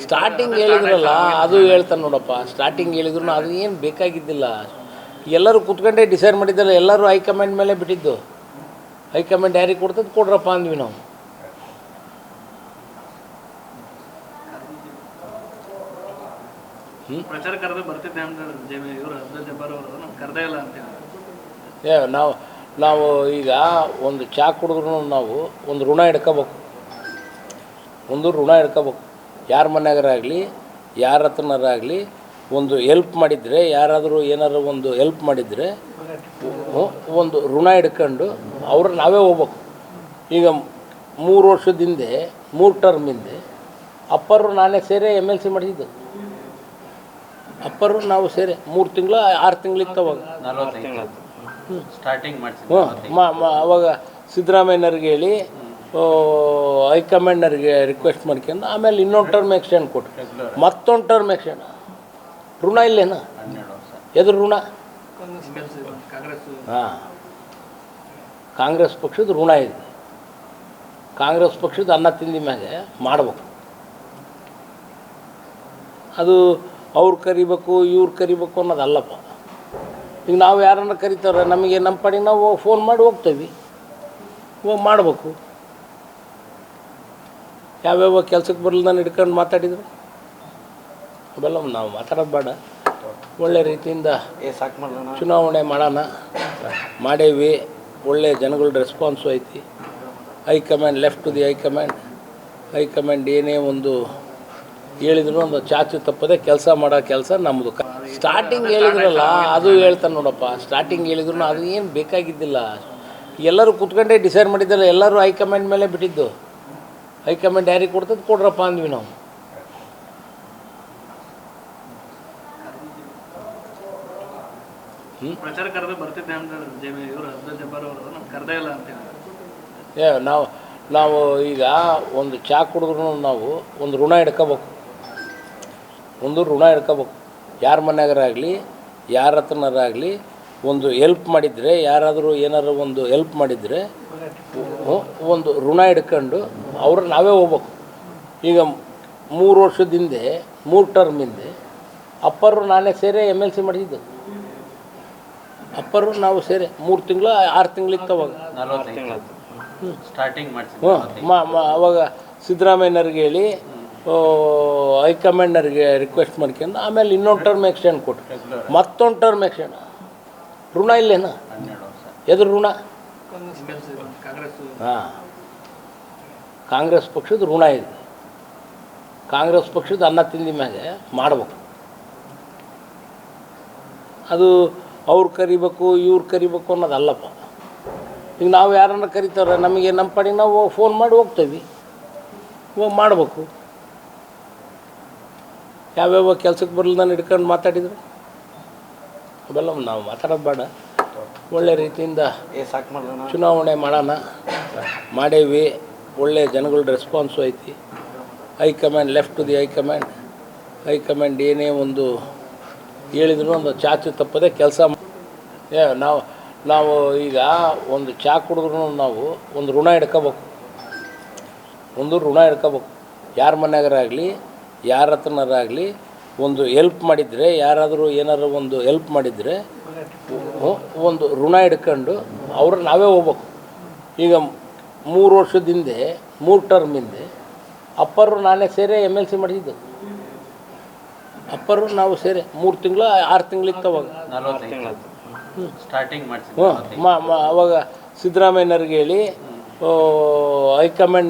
Starting ಹೇಳಿದ್ರಲ್ಲ ಅದು ಹೇಳ್ತಾನೆ ನೋಡಪ್ಪ. ಸ್ಟಾರ್ಟಿಂಗ್ ಹೇಳಿದ್ರು ಅದು ಏನು ಬೇಕಾಗಿದ್ದಿಲ್ಲ. ಎಲ್ಲರೂ ಕೂತ್ಕೊಂಡೇ ಡಿಸೈಡ್ ಮಾಡಿದ್ದಲ್ಲ. ಎಲ್ಲರೂ ಹೈಕಮಾಂಡ್ ಮೇಲೆ ಬಿಟ್ಟಿದ್ದು. ಹೈಕಮಾಂಡ್ ಯಾರಿಗೆ ಕೊಡ್ತದೆ ಕೊಡ್ರಪ್ಪ ಅಂದ್ವಿ ನಾವು. ಪ್ರಚಾರ ಕರೆದು ಬರ್ತಿದ್ದೆ ಇವರು ಅಬ್ದುಲ್ ಜಬ್ಬಾರ್ ಅವರು ನಮ್ಗೆ ಕರೆದೇ ಇಲ್ಲ ಅಂತ ನಾವು ಈಗ ಒಂದು ಚಾ ಕುಡಿದ್ರು ನಾವು ಒಂದು ಋಣ ಹಿಡ್ಕೋಬೇಕು. ಯಾರ ಮನೆಯಾಗರಾಗಲಿ ಯಾರ ಹತ್ರನಾರಾಗಲಿ ಒಂದು ಹೆಲ್ಪ್ ಮಾಡಿದರೆ, ಯಾರಾದರೂ ಏನಾರು ಒಂದು ಹೆಲ್ಪ್ ಮಾಡಿದರೆ ಒಂದು ಋಣ ಹಿಡ್ಕೊಂಡು ಅವ್ರು ನಾವೇ ಹೋಗ್ಬೇಕು. ಈಗ 3 ವರ್ಷದ ಹಿಂದೆ 3 ಟರ್ಮ್ ಹಿಂದೆ ಅಪ್ಪರು ನಾನೇ ಸೇರಿ MLC ಮಾಡಿದ್ದು. ಅಪ್ಪರು ನಾವು ಸೇರಿ 3 ತಿಂಗಳು 6 ತಿಂಗಳಿತ್ತು ಅವಾಗ. ಸ್ಟಾರ್ಟಿಂಗ್ ಅವಾಗ ಸಿದ್ದರಾಮಯ್ಯನವ್ರಿಗೆ ಹೇಳಿ ಹೈಕಮಾಂಡ್ನವ್ರಿಗೆ ರಿಕ್ವೆಸ್ಟ್ ಮಾಡ್ಕೊಂಡು ಆಮೇಲೆ ಇನ್ನೊಂದು ಟರ್ಮ್ ಎಕ್ಸ್ಟೆಂಡ್ ಕೊಟ್ಟರು. ಮತ್ತೊಂದು ಟರ್ಮ್ ಎಕ್ಸ್ಟೆಂಡ್. ಋಣ ಇಲ್ಲೇನ? ಎದುರು ಋಣ? ಹಾಂ, ಕಾಂಗ್ರೆಸ್ ಪಕ್ಷದ ಋಣ ಇದೆ. ಕಾಂಗ್ರೆಸ್ ಪಕ್ಷದ ಅನ್ನ ತಿಂದಿ ಮ್ಯಾಗೆ ಮಾಡ್ಬೇಕು. ಅದು ಅವ್ರು ಕರಿಬೇಕು ಇವ್ರು ಕರಿಬೇಕು ಅನ್ನೋದಲ್ಲಪ್ಪ. ಈಗ ನಾವು ಯಾರನ್ನ ಕರಿತಾರೆ, ನಮಗೆ ನಮ್ಮ ಪಾಡಿಗೆ ನಾವು ಫೋನ್ ಮಾಡಿ ಹೋಗ್ತೇವೆ, ಹೋಗಿ ಮಾಡಬೇಕು. ಯಾವ್ಯಾವ ಕೆಲಸಕ್ಕೆ ಬರಲ್ದಾನೆ ಹಿಡ್ಕೊಂಡು ಮಾತಾಡಿದ್ರು ಅವೆಲ್ಲ ನಾವು ಮಾತಾಡೋದು ಬೇಡ. ಒಳ್ಳೆ ರೀತಿಯಿಂದ ಚುನಾವಣೆ ಮಾಡೋಣ. ಮಾಡೇವಿ. ಒಳ್ಳೆ ಜನಗಳ ರೆಸ್ಪಾನ್ಸು ಐತಿ. High command left to the high command ಏನೇ ಒಂದು ಹೇಳಿದ್ರು ಒಂದು ಚಾಚು ತಪ್ಪದೆ ಕೆಲಸ ನಮ್ಮದು. ಸ್ಟಾರ್ಟಿಂಗ್ ಹೇಳಿದ್ರಲ್ಲ ಅದು ಹೇಳ್ತಾನೆ ನೋಡಪ್ಪ. ಸ್ಟಾರ್ಟಿಂಗ್ ಹೇಳಿದ್ರು ಅದು ಏನು ಬೇಕಾಗಿದ್ದಿಲ್ಲ. ಎಲ್ಲರೂ ಕೂತ್ಕೊಂಡೇ ಡಿಸೈಡ್ ಮಾಡಿದ್ದಲ್ಲ. ಎಲ್ಲರೂ ಹೈಕಮಾಂಡ್ ಮೇಲೆ ಬಿಟ್ಟಿದ್ದು. ಹೈಕಮಾಂಡ್ ಯಾರಿಗೆ ಕೊಡ್ತದೆ ಕೊಡ್ರಪ್ಪ ಅಂದ್ವಿ ನಾವು. ಪ್ರಚಾರ ಕರೆದು ಬರ್ತಿದ್ದೆ ಇವರು ಅಬ್ದುಲ್ ಜಬ್ಬಾರ್ ಅವರು ನಮ್ಗೆ ಕರೆದೇ ಇಲ್ಲ ಅಂತ ನಾವು ಈಗ ಒಂದು ಚಾ ಕುಡಿದ್ರು ನಾವು ಒಂದು ಋಣ ಹಿಡ್ಕೋಬೇಕು. ಯಾರ ಮನೆಯಾಗರಾಗಲಿ ಯಾರ ಹತ್ರನಾರಾಗಲಿ ಒಂದು ಹೆಲ್ಪ್ ಮಾಡಿದರೆ, ಯಾರಾದರೂ ಏನಾರು ಒಂದು ಹೆಲ್ಪ್ ಮಾಡಿದರೆ ಒಂದು ಋಣ ಹಿಡ್ಕೊಂಡು ಅವ್ರು ನಾವೇ ಹೋಗ್ಬೇಕು. ಈಗ 3 ವರ್ಷದ ಹಿಂದೆ 3 ಟರ್ಮ್ ಹಿಂದೆ ಅಪ್ಪರು ನಾನೇ ಸೇರಿ MLC ಮಾಡಿದ್ದು. ಅಪ್ಪರು ನಾವು ಸೇರಿ 3 ತಿಂಗಳು 6 ತಿಂಗಳಿತ್ತು ಅವಾಗ. ಸ್ಟಾರ್ಟಿಂಗ್ ಅವಾಗ ಸಿದ್ದರಾಮಯ್ಯನವ್ರಿಗೆ ಹೇಳಿ ಹೈಕಮಾಂಡ್ನವ್ರಿಗೆ ರಿಕ್ವೆಸ್ಟ್ ಮಾಡ್ಕೊಂಡು ಆಮೇಲೆ ಇನ್ನೊಂದು ಟರ್ಮ್ ಎಕ್ಸ್ಟೆಂಡ್ ಕೊಟ್ಟರು. ಮತ್ತೊಂದು ಟರ್ಮ್ ಎಕ್ಸ್ಟೆಂಡ್. ಋಣ ಇಲ್ಲೇನ? ಎದುರು ಋಣ? ಹಾಂ, ಕಾಂಗ್ರೆಸ್ ಪಕ್ಷದ ಋಣ ಇದೆ. ಕಾಂಗ್ರೆಸ್ ಪಕ್ಷದ ಅನ್ನ ತಿಂದಿ ಮ್ಯಾಗೆ ಮಾಡ್ಬೇಕು. ಅದು ಅವ್ರು ಕರಿಬೇಕು ಇವ್ರು ಕರಿಬೇಕು ಅನ್ನೋದಲ್ಲಪ್ಪ. ಈಗ ನಾವು ಯಾರನ್ನ ಕರಿತಾರೆ, ನಮಗೆ ನಮ್ಮ ಪಾಡಿಗೆ ನಾವು ಫೋನ್ ಮಾಡಿ ಹೋಗ್ತೇವೆ, ಹೋಗಿ ಮಾಡಬೇಕು. ಯಾವ್ಯಾವ ಕೆಲಸಕ್ಕೆ ಬರಲ್ದಾನೆ ಹಿಡ್ಕೊಂಡು ಮಾತಾಡಿದ್ರು ಅವೆಲ್ಲ ನಾವು ಮಾತಾಡೋದು ಬೇಡ. ಒಳ್ಳೆ ರೀತಿಯಿಂದ ಚುನಾವಣೆ ಮಾಡೋಣ. ಮಾಡೇವಿ. ಒಳ್ಳೆ ಜನಗಳ ರೆಸ್ಪಾನ್ಸು ಐತಿ. High command left to the high command ಏನೇ ಒಂದು ಹೇಳಿದ್ರು ಒಂದು ಚಾಚು ತಪ್ಪದೆ ನಾವು ಈಗ ಒಂದು ಚಾ ಕುಡಿದ್ರು ನಾವು ಒಂದು ಋಣ ಹಿಡ್ಕೋಬೇಕು. ಯಾರ ಮನೆಯಾಗರಾಗಲಿ ಯಾರ ಹತ್ರನಾರಾಗಲಿ ಒಂದು ಹೆಲ್ಪ್ ಮಾಡಿದರೆ, ಯಾರಾದರೂ ಏನಾರು ಒಂದು ಹೆಲ್ಪ್ ಮಾಡಿದರೆ ಒಂದು ಋಣ ಹಿಡ್ಕೊಂಡು ಅವ್ರು ನಾವೇ ಹೋಗ್ಬೇಕು. ಈಗ 3 ವರ್ಷದ ಹಿಂದೆ 3 ಟರ್ಮ್ ಹಿಂದೆ ಅಪ್ಪರು ನಾನೇ ಸೇರಿ MLC ಮಾಡಿದ್ದು. ಅಪ್ಪರು ನಾವು ಸೇರಿ 3 ತಿಂಗಳು 6 ತಿಂಗಳಿತ್ತು ಅವಾಗ. ಸ್ಟಾರ್ಟಿಂಗ್ ಅವಾಗ ಸಿದ್ದರಾಮಯ್ಯನವ್ರಿಗೆ ಹೇಳಿ ಹೈಕಮಾಂಡ್